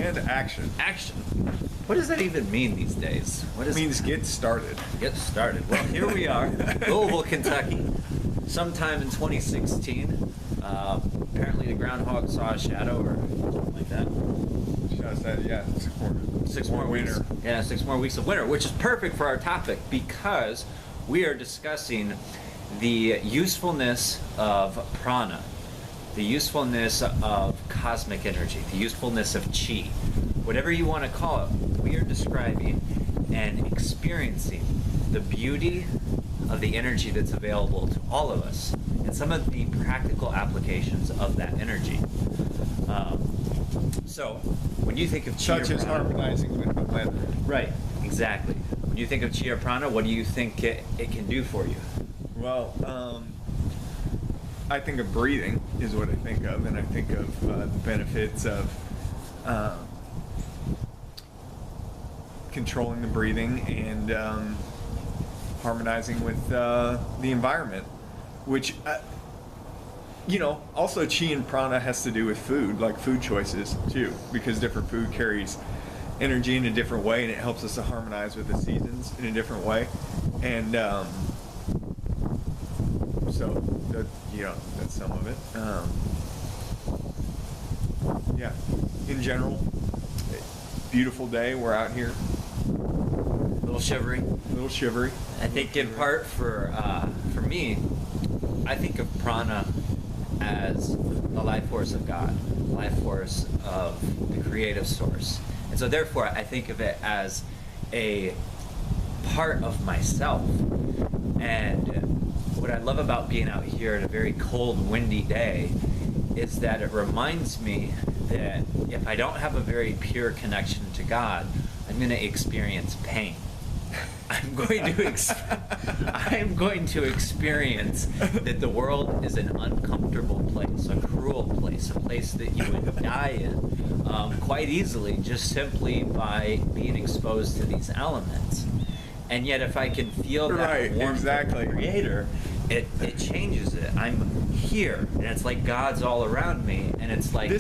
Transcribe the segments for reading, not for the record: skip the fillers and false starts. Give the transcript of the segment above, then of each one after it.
And action. Action. What does that even mean these days? It means get started. Get started. Well, here we are, Louisville, Kentucky, sometime in 2016. Apparently the groundhog saw a shadow or something like that. Yeah, 6 more weeks. Winter. Yeah, 6 more weeks of winter, which is perfect for our topic because we are discussing the usefulness of prana, the usefulness of cosmic energy, the usefulness of chi. Whatever you want to call it, we are describing and experiencing the beauty of the energy that's available to all of us and some of the practical applications of that energy. So, when you think of chi Such as harmonizing with the weather. Right, exactly. When you think of chi or prana, what do you think it can do for you? Well, I think of breathing is what I think of, and I think of the benefits of controlling the breathing and harmonizing with the environment, which, also chi and prana has to do with food, like food choices too, because different food carries energy in a different way, and it helps us to harmonize with the seasons in a different way. And so that's some of it. In general, beautiful day. We're out here. A little shivery. I think in part for me, I think of prana as the life force of God, life force of the creative source. And so therefore I think of it as a part of myself. And what I love about being out here on a very cold, windy day is that it reminds me that if I don't have a very pure connection to God, I'm going to experience pain. I'm going to experience that the world is an uncomfortable place, a cruel place, a place that you would die in quite easily just simply by being exposed to these elements. And yet if I can feel that warmth of the Creator, it changes it. I'm here, and it's like God's all around me, and it's like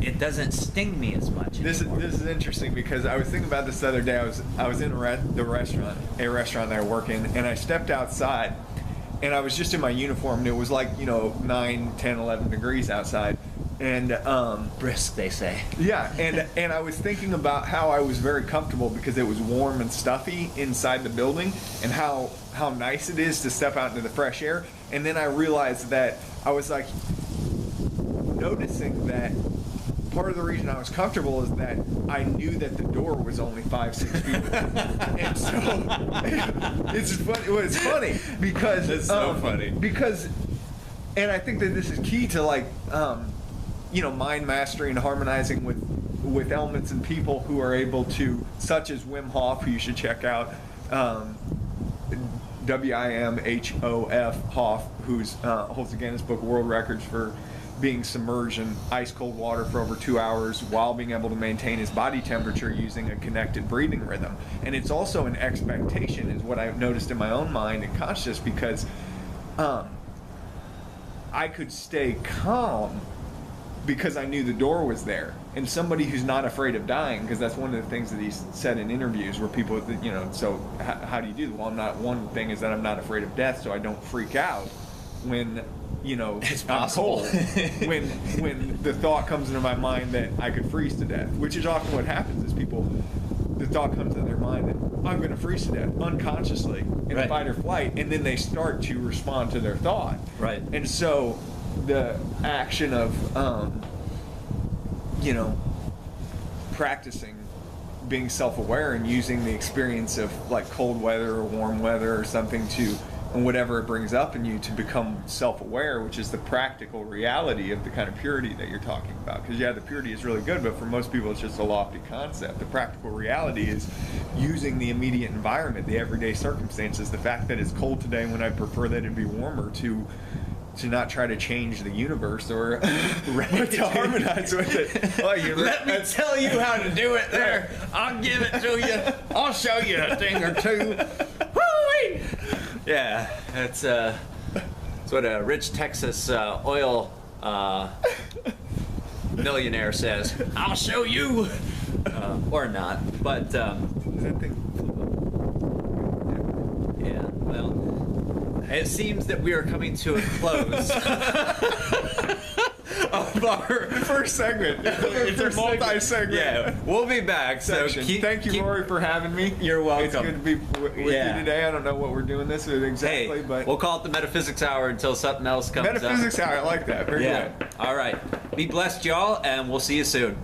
it doesn't sting me as much anymore. This is interesting because I was thinking about this the other day. I was in a restaurant there working, and I stepped outside, and I was just in my uniform, and it was like 9, 10, 11 degrees outside, and brisk, they say. Yeah, and I was thinking about how I was very comfortable because it was warm and stuffy inside the building, and how nice it is to step out into the fresh air. And then I realized that I was like noticing that part of the reason I was comfortable is that I knew that the door was only 5-6 feet away. And so it's funny. Well, it's funny because it's so funny because, and I think that this is key to mind mastery and harmonizing with elements and people who are able to, such as Wim Hof, who you should check out, WIMHOF Hof, who's holds the Guinness Book of World Records for being submerged in ice cold water for over 2 hours while being able to maintain his body temperature using a connected breathing rhythm. And it's also an expectation, is what I've noticed in my own mind and conscious, because I could stay calm because I knew the door was there. And somebody who's not afraid of dying, because that's one of the things that he's said in interviews where people, so how do you do that? Well, one thing is that I'm not afraid of death, so I don't freak out when it's possible. when the thought comes into my mind that I could freeze to death, which is often what happens is the thought comes into their mind that I'm going to freeze to death unconsciously in fight or flight, and then they start to respond to their thought. Right. And so the action of, practicing being self-aware and using the experience of like cold weather or warm weather or something and whatever it brings up in you to become self-aware, which is the practical reality of the kind of purity that you're talking about. Because the purity is really good, but for most people it's just a lofty concept. The practical reality is using the immediate environment, the everyday circumstances, the fact that it's cold today when I prefer that it be warmer, to not try to change the universe or but to harmonize with it. Let me tell you how to do it there. I'll give it to you. I'll show you a thing or two. Woo-wee! Yeah, it's what a rich Texas oil millionaire says, "I'll show you," or not. But Does that thing yeah, well, it seems that we are coming to a close of our first segment? It's a multi-segment. Yeah, we'll be back. So thank you, Rory, for having me. You're welcome. It's good to be with you today. I don't know what we're doing this with exactly, but we'll call it the Metaphysics Hour until something else comes up. Metaphysics Hour, I like that. Very good. All right. Be blessed, y'all, and we'll see you soon.